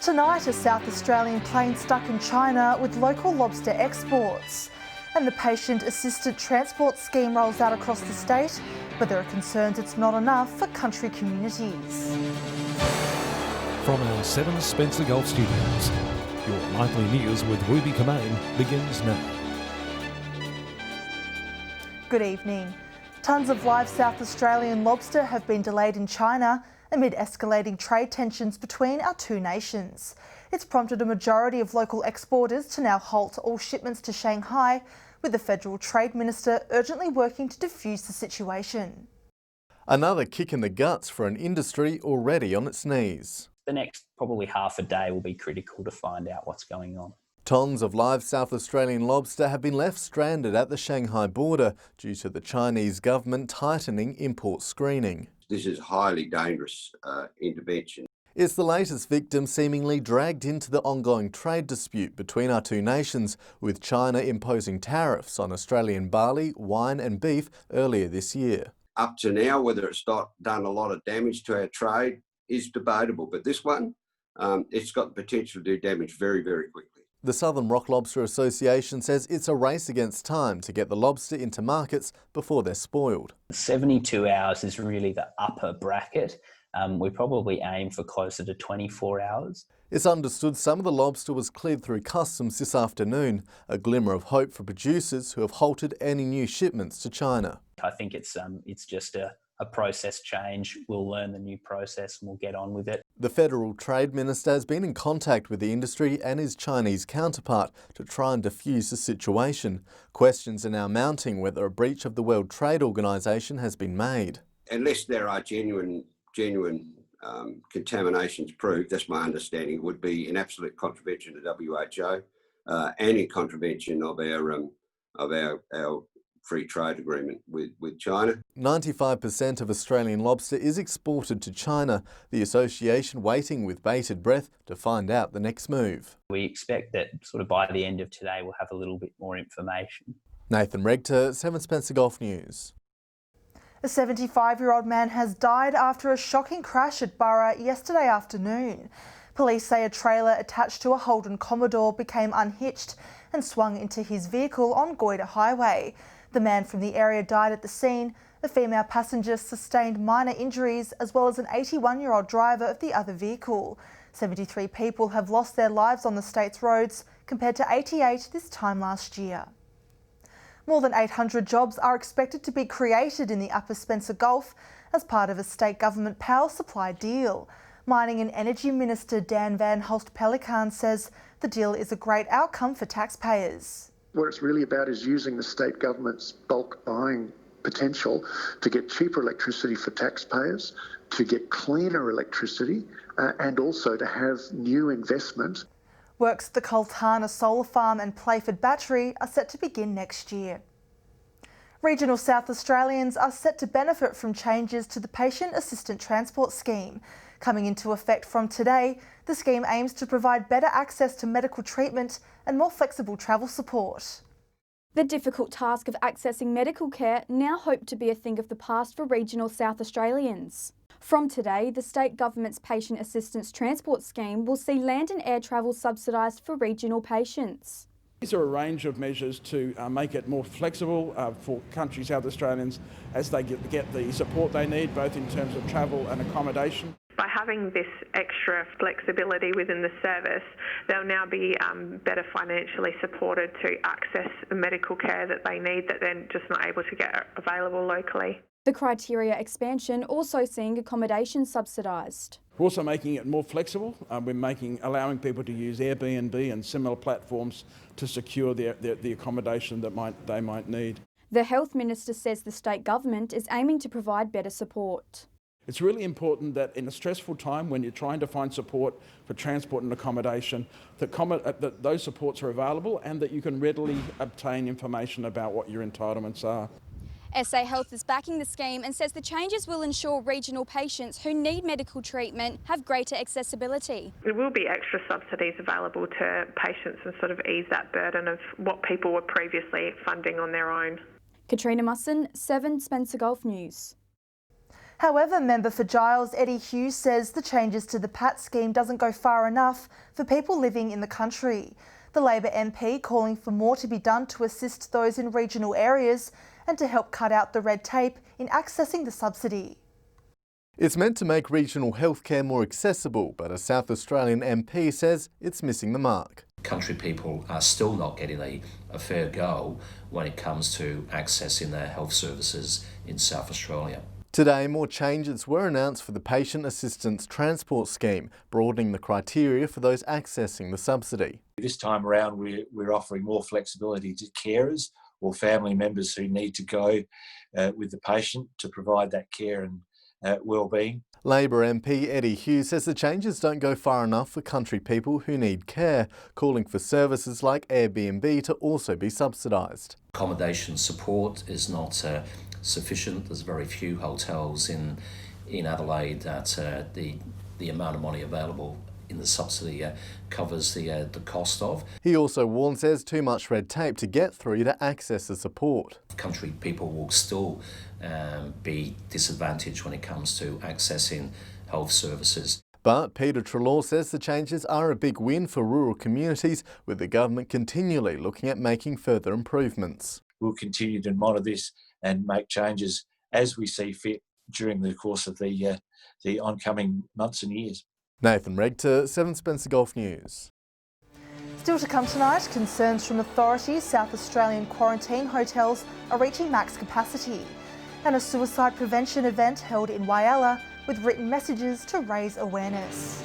Tonight, a South Australian plane stuck in China with local lobster exports. And the patient assisted transport scheme rolls out across the state, but there are concerns it's not enough for country communities. From our 7 Spencer Golf Studios, your nightly news with Ruby Kamain begins now. Good evening. Tons of live South Australian lobster have been delayed in China amid escalating trade tensions between our two nations. It's prompted a majority of local exporters to now halt all shipments to Shanghai, with the Federal Trade Minister urgently working to defuse the situation. Another kick in the guts for an industry already on its knees. The next probably half a day will be critical to find out what's going on. Tons of live South Australian lobster have been left stranded at the Shanghai border due to the Chinese government tightening import screening. This is highly dangerous intervention. It's the latest victim seemingly dragged into the ongoing trade dispute between our two nations, with China imposing tariffs on Australian barley, wine and beef earlier this year. Up to now, whether it's not done a lot of damage to our trade is debatable, but this one, it's got the potential to do damage very, very quickly. The Southern Rock Lobster Association says it's a race against time to get the lobster into markets before they're spoiled. 72 hours is really the upper bracket. We probably aim for closer to 24 hours. It's understood some of the lobster was cleared through customs this afternoon, a glimmer of hope for producers who have halted any new shipments to China. I think it's just a process change. We'll learn the new process and we'll get on with it. The Federal Trade Minister has been in contact with the industry and his Chinese counterpart to try and defuse the situation. Questions are now mounting whether a breach of the World Trade Organization has been made. Unless there are genuine contaminations proved, that's my understanding, would be in absolute contravention of WHO and in contravention of our free trade agreement with China. 95% of Australian lobster is exported to China, the association waiting with bated breath to find out the next move. We expect that sort of by the end of today we'll have a little bit more information. Nathan Regter, 7 Spencer Golf News. A 75-year-old man has died after a shocking crash at Burra yesterday afternoon. Police say a trailer attached to a Holden Commodore became unhitched and swung into his vehicle on Goyder Highway. The man from the area died at the scene. A female passenger sustained minor injuries, as well as an 81-year-old driver of the other vehicle. 73 people have lost their lives on the state's roads, compared to 88 this time last year. More than 800 jobs are expected to be created in the Upper Spencer Gulf as part of a state government power supply deal. Mining and Energy Minister Dan Van Hulst-Pelikan says the deal is a great outcome for taxpayers. What it's really about is using the state government's bulk buying potential to get cheaper electricity for taxpayers, to get cleaner electricity, and also to have new investment. Works at the Coltana Solar Farm and Playford Battery are set to begin next year. Regional South Australians are set to benefit from changes to the Patient Assistant Transport Scheme. Coming into effect from today, the scheme aims to provide better access to medical treatment and more flexible travel support. The difficult task of accessing medical care now hoped to be a thing of the past for regional South Australians. From today, the state government's Patient Assistance Transport Scheme will see land and air travel subsidised for regional patients. These are a range of measures to make it more flexible for country South Australians as they get the support they need, both in terms of travel and accommodation. By having this extra flexibility within the service, they'll now be better financially supported to access the medical care that they need that they're just not able to get available locally. The criteria expansion also seeing accommodation subsidised. We're also making it more flexible. We're allowing people to use Airbnb and similar platforms to secure the accommodation that they might need. The Health Minister says the state government is aiming to provide better support. It's really important that in a stressful time when you're trying to find support for transport and accommodation, that those supports are available and that you can readily obtain information about what your entitlements are. SA Health is backing the scheme and says the changes will ensure regional patients who need medical treatment have greater accessibility. There will be extra subsidies available to patients and sort of ease that burden of what people were previously funding on their own. Katrina Musson, 7 Spencer Golf News. However, member for Giles Eddie Hughes says the changes to the PAT scheme doesn't go far enough for people living in the country. The Labor MP calling for more to be done to assist those in regional areas and to help cut out the red tape in accessing the subsidy. It's meant to make regional healthcare more accessible, but a South Australian MP says it's missing the mark. Country people are still not getting a fair go when it comes to accessing their health services in South Australia. Today, more changes were announced for the Patient Assistance Transport Scheme, broadening the criteria for those accessing the subsidy. This time around, we're offering more flexibility to carers or family members who need to go with the patient to provide that care and well-being. Labor MP Eddie Hughes says the changes don't go far enough for country people who need care, calling for services like Airbnb to also be subsidised. Accommodation support is not sufficient. There's very few hotels in Adelaide that the amount of money available in the subsidy covers the cost of. He also warns there's too much red tape to get through to access the support. Country people will still be disadvantaged when it comes to accessing health services. But Peter Trelaw says the changes are a big win for rural communities, with the government continually looking at making further improvements. We'll continue to monitor this and make changes as we see fit during the course of the oncoming months and years. Nathan Regter, 7 Spencer Golf News. Still to come tonight, concerns from authorities South Australian quarantine hotels are reaching max capacity, and a suicide prevention event held in Whyalla with written messages to raise awareness.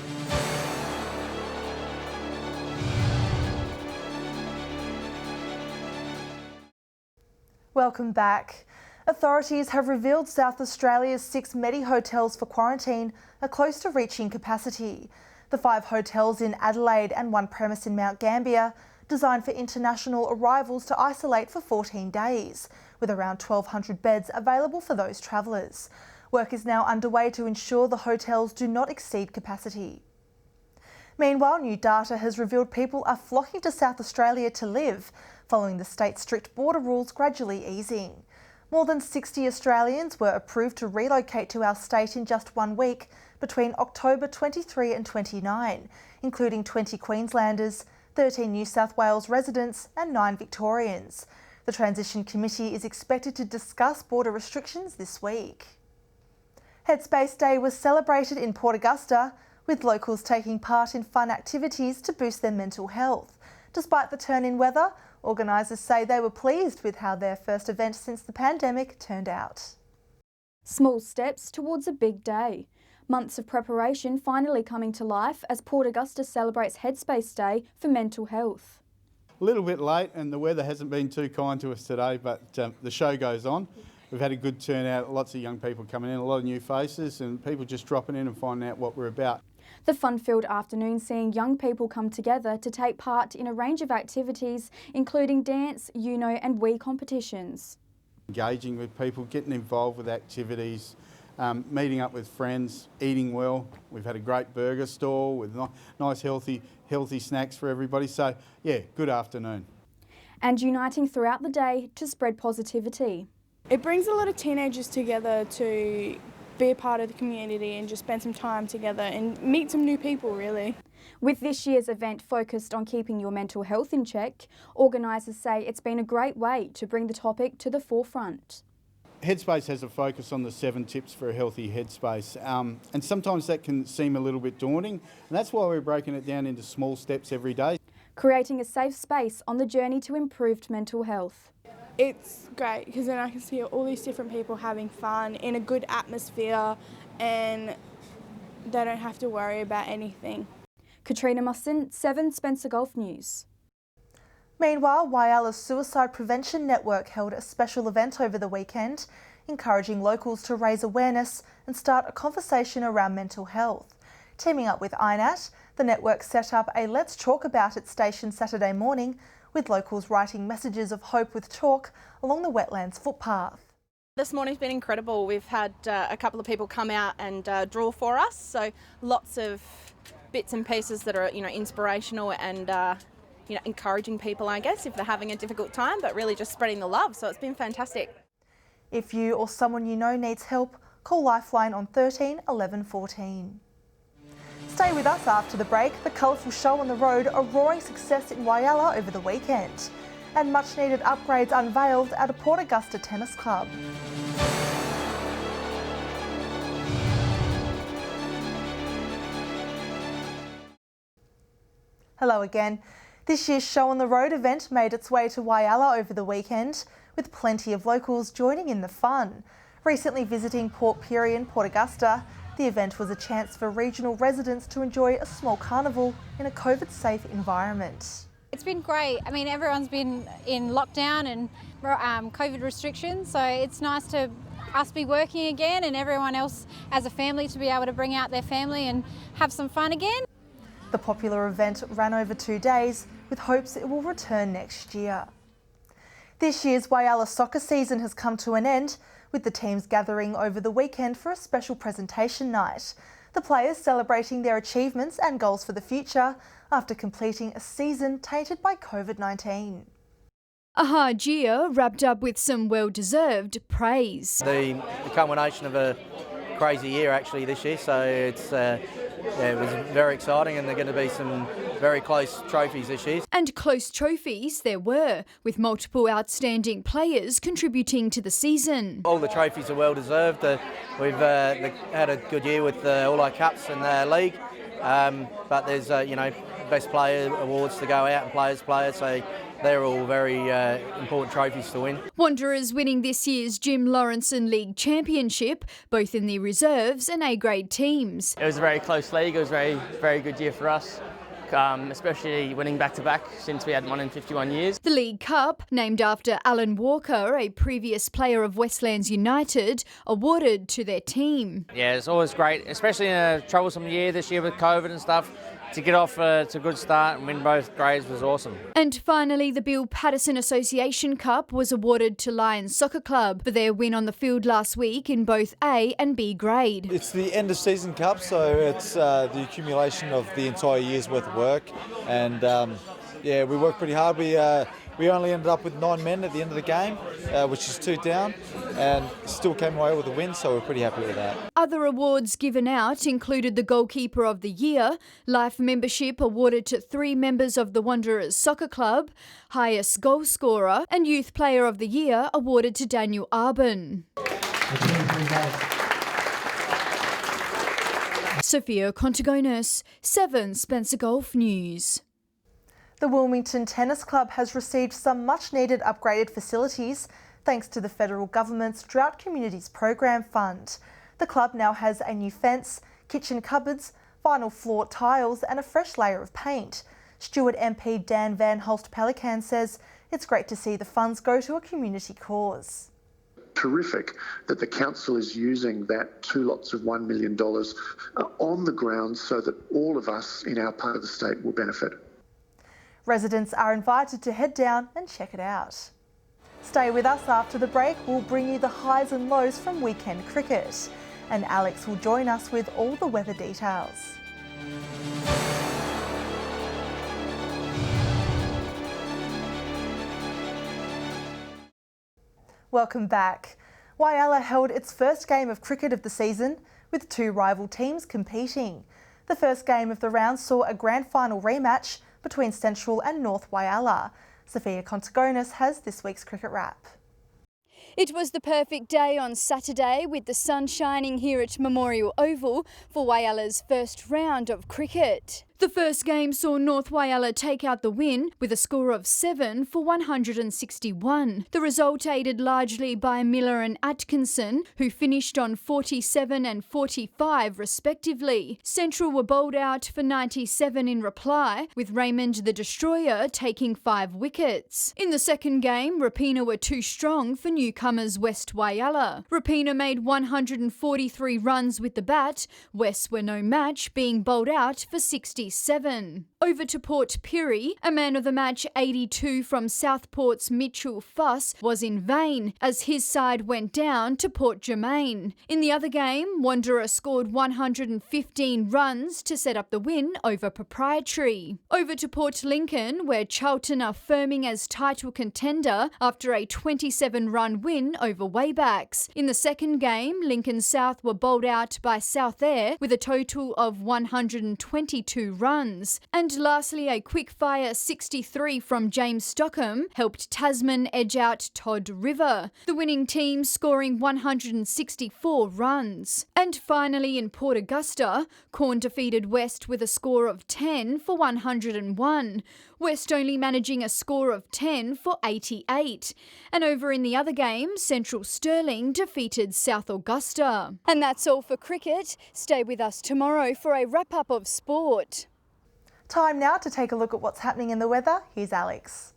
Welcome back. Authorities have revealed South Australia's 6 Medi hotels for quarantine are close to reaching capacity. The 5 hotels in Adelaide and 1 premise in Mount Gambier, designed for international arrivals to isolate for 14 days, with around 1,200 beds available for those travellers. Work is now underway to ensure the hotels do not exceed capacity. Meanwhile, new data has revealed people are flocking to South Australia to live, following the state's strict border rules gradually easing. More than 60 Australians were approved to relocate to our state in just 1 week between October 23 and 29, including 20 Queenslanders, 13 New South Wales residents and 9 Victorians. The Transition Committee is expected to discuss border restrictions this week. Headspace Day was celebrated in Port Augusta, with locals taking part in fun activities to boost their mental health. Despite the turn in weather, organisers say they were pleased with how their first event since the pandemic turned out. Small steps towards a big day. Months of preparation finally coming to life as Port Augusta celebrates Headspace Day for mental health. A little bit late and the weather hasn't been too kind to us today, but the show goes on. We've had a good turnout, lots of young people coming in, a lot of new faces and people just dropping in and finding out what we're about. The fun-filled afternoon seeing young people come together to take part in a range of activities, including dance, Uno and Wii competitions. Engaging with people, getting involved with activities, meeting up with friends, eating well. We've had a great burger stall with nice healthy snacks for everybody. So yeah, good afternoon. And uniting throughout the day to spread positivity. It brings a lot of teenagers together to be a part of the community and just spend some time together and meet some new people, really. With this year's event focused on keeping your mental health in check, organisers say it's been a great way to bring the topic to the forefront. Headspace has a focus on the 7 tips for a healthy headspace, and sometimes that can seem a little bit daunting, and that's why we're breaking it down into small steps every day. Creating a safe space on the journey to improved mental health. It's great because then I can see all these different people having fun in a good atmosphere and they don't have to worry about anything. Katrina Musson, 7 Spencer Golf News. Meanwhile, Whyalla's Suicide Prevention Network held a special event over the weekend, encouraging locals to raise awareness and start a conversation around mental health. Teaming up with INAT, the network set up a Let's Talk About It station Saturday morning, with locals writing messages of hope with chalk along the wetlands footpath. This morning's been incredible. We've had a couple of people come out and draw for us, so lots of bits and pieces that are, inspirational and encouraging people, I guess, if they're having a difficult time, but really just spreading the love. So it's been fantastic. If you or someone you know needs help, Call Lifeline on 13 11 14. Stay with us after the break. The colourful show on the road, a roaring success in Whyalla over the weekend. And much needed upgrades unveiled at a Port Augusta tennis club. Hello again. This year's Show on the Road event made its way to Whyalla over the weekend, with plenty of locals joining in the fun. Recently visiting Port Pirie and Port Augusta, the event was a chance for regional residents to enjoy a small carnival in a COVID-safe environment. It's been great. I mean, everyone's been in lockdown and COVID restrictions, so it's nice to us be working again and everyone else as a family to be able to bring out their family and have some fun again. The popular event ran over 2 days, with hopes it will return next year. This year's Whyalla soccer season has come to an end, with the teams gathering over the weekend for a special presentation night. The players celebrating their achievements and goals for the future after completing a season tainted by COVID-19. A hard year wrapped up with some well-deserved praise. The culmination of a crazy year actually this year, so it was very exciting, and there are going to be some very close trophies this year. And close trophies there were, with multiple outstanding players contributing to the season. All the trophies are well deserved. We've had a good year with all our cups and the league, but there's best player awards to go out and players, so they're all very important trophies to win. Wanderers winning this year's Jim Lawrenson League Championship, both in the reserves and A-grade teams. It was a very close league. It was a very good year for us, especially winning back-to-back since we hadn't won in 51 years. The League Cup, named after Alan Walker, a previous player of Westlands United, awarded to their team. Yeah, it's always great, especially in a troublesome year this year with COVID and stuff. To get off to a good start and win both grades was awesome. And finally, the Bill Patterson Association Cup was awarded to Lions Soccer Club for their win on the field last week in both A and B grade. It's the end of season cup, so it's the accumulation of the entire year's worth of work, and we worked pretty hard. We only ended up with 9 men at the end of the game, which is 2 down, and still came away with a win, so we're pretty happy with that. Other awards given out included the Goalkeeper of the Year, Life Membership awarded to 3 members of the Wanderers Soccer Club, Highest Goal Scorer, and Youth Player of the Year awarded to Daniel Arbin. Sophia Contigonis, 7 Spencer Golf News. The Wilmington Tennis Club has received some much-needed upgraded facilities thanks to the federal government's Drought Communities Program Fund. The club now has a new fence, kitchen cupboards, vinyl floor tiles and a fresh layer of paint. Stewart MP Dan Van Holst Pelican says it's great to see the funds go to a community cause. Terrific that the council is using that 2 lots of $1 million on the ground so that all of us in our part of the state will benefit. Residents are invited to head down and check it out. Stay with us after the break. We'll bring you the highs and lows from weekend cricket. And Alex will join us with all the weather details. Welcome back. Whyalla held its first game of cricket of the season with 2 rival teams competing. The first game of the round saw a grand final rematch between Central and North Whyalla. Sophia Contigonis has this week's cricket wrap. It was the perfect day on Saturday with the sun shining here at Memorial Oval for Whyalla's first round of cricket. The first game saw North Whyalla take out the win with a score of 7 for 161. The result aided largely by Miller and Atkinson, who finished on 47 and 45 respectively. Central were bowled out for 97 in reply, with Raymond the Destroyer taking 5 wickets. In the second game, Rapina were too strong for newcomers West Whyalla. Rapina made 143 runs with the bat. West were no match, being bowled out for 67. Over to Port Pirie, a man of the match 82 from Southport's Mitchell Fuss was in vain as his side went down to Port Germain. In the other game, Wanderer scored 115 runs to set up the win over Proprietary. Over to Port Lincoln, where Charlton are firming as title contender after a 27-run win over Waybacks. In the second game, Lincoln South were bowled out by South Air with a total of 122 runs. And lastly, a quick-fire 63 from James Stockham helped Tasman edge out Todd River, the winning team scoring 164 runs. And finally, in Port Augusta, Corn defeated West with a score of 10 for 101. West only managing a score of 10 for 88. And over in the other game, Central Stirling defeated South Augusta. And that's all for cricket. Stay with us tomorrow for a wrap-up of sport. Time now to take a look at what's happening in the weather. Here's Alex.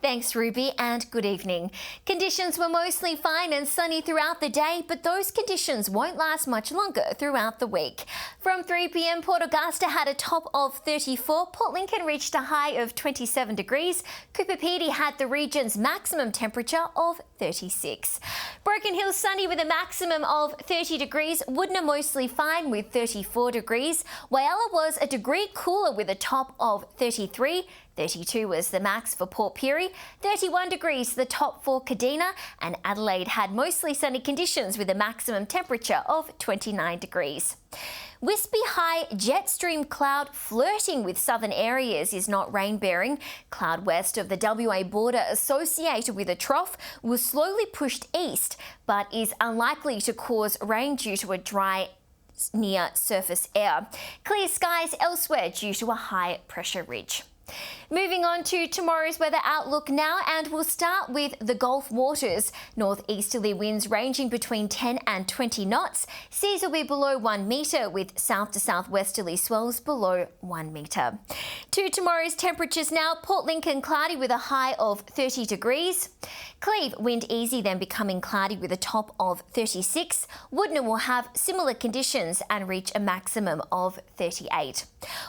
Thanks, Ruby, and good evening. Conditions were mostly fine and sunny throughout the day, but those conditions won't last much longer throughout the week. From 3 p.m, Port Augusta had a top of 34, Port Lincoln reached a high of 27 degrees, Cooper Pedy had the region's maximum temperature of 36. Broken Hill sunny with a maximum of 30 degrees, Woodner mostly fine with 34 degrees, Whyalla was a degree cooler with a top of 33, 32 was the max for Port Pirie, 31 degrees the top for Kadina, and Adelaide had mostly sunny conditions with a maximum temperature of 29 degrees. Wispy high jet stream cloud flirting with southern areas is not rain-bearing. Cloud west of the WA border associated with a trough was slowly pushed east, but is unlikely to cause rain due to a dry near surface air. Clear skies elsewhere due to a high pressure ridge. Moving on to tomorrow's weather outlook now, and we'll start with the Gulf waters. Northeasterly winds ranging between 10 and 20 knots. Seas will be below 1 metre with south to southwesterly swells below 1 metre. To tomorrow's temperatures now, Port Lincoln cloudy with a high of 30 degrees. Cleve wind easy then becoming cloudy with a top of 36. Woodner will have similar conditions and reach a maximum of 38.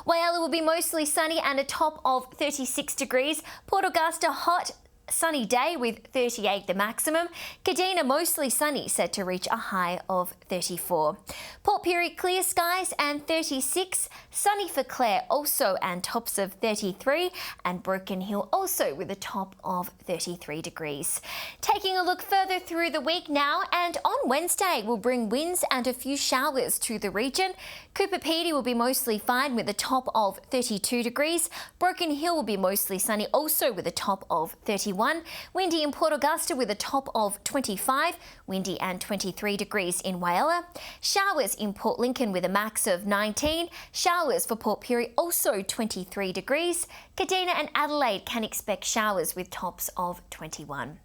Whyalla will be mostly sunny and a top of 36 degrees. Port Augusta hot, sunny day with 38 the maximum. Kadina mostly sunny, set to reach a high of 34. Port Pirie clear skies and 36. Sunny for Clare also and tops of 33. And Broken Hill also with a top of 33 degrees. Taking a look further through the week now, and on Wednesday will bring winds and a few showers to the region. Cooper Pedy will be mostly fine with a top of 32 degrees. Broken Hill will be mostly sunny also with a top of 31. Windy in Port Augusta with a top of 25. Windy and 23 degrees in Whyalla. Showers in Port Lincoln with a max of 19. Showers for Port Pirie also 23 degrees. Kadina and Adelaide can expect showers with tops of 21.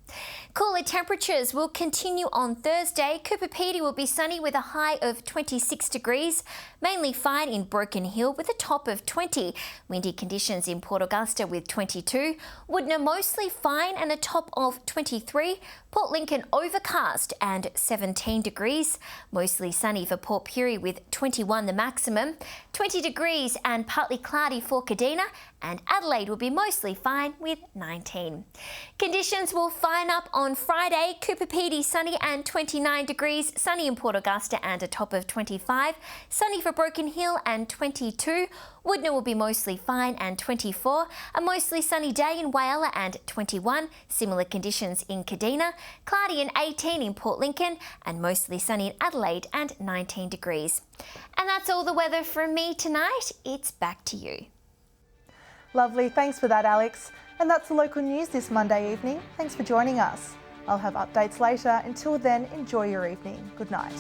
Cooler temperatures will continue on Thursday. Cooper Pedy will be sunny with a high of 26 degrees. Mainly fine in Broken Hill with a top of 20. Windy conditions in Port Augusta with 22. Woodner mostly fine and a top of 23. Port Lincoln overcast and 17 degrees. Mostly sunny for Port Pirie with 21 the maximum. 20 degrees and partly cloudy for Kadina, and Adelaide will be mostly fine with 19. Conditions will fine up on Friday. Cooper Pedy sunny and 29 degrees. Sunny in Port Augusta and a top of 25. Sunny for Broken Hill and 22. Woodner will be mostly fine and 24. A mostly sunny day in Whyalla and 21. Similar conditions in Kadina. Cloudy and 18 in Port Lincoln, and mostly sunny in Adelaide and 19 degrees. And that's all the weather from me tonight. It's back to you. Lovely, thanks for that, Alex. And that's the local news this Monday evening. Thanks for joining us. I'll have updates later. Until then, enjoy your evening. Good night.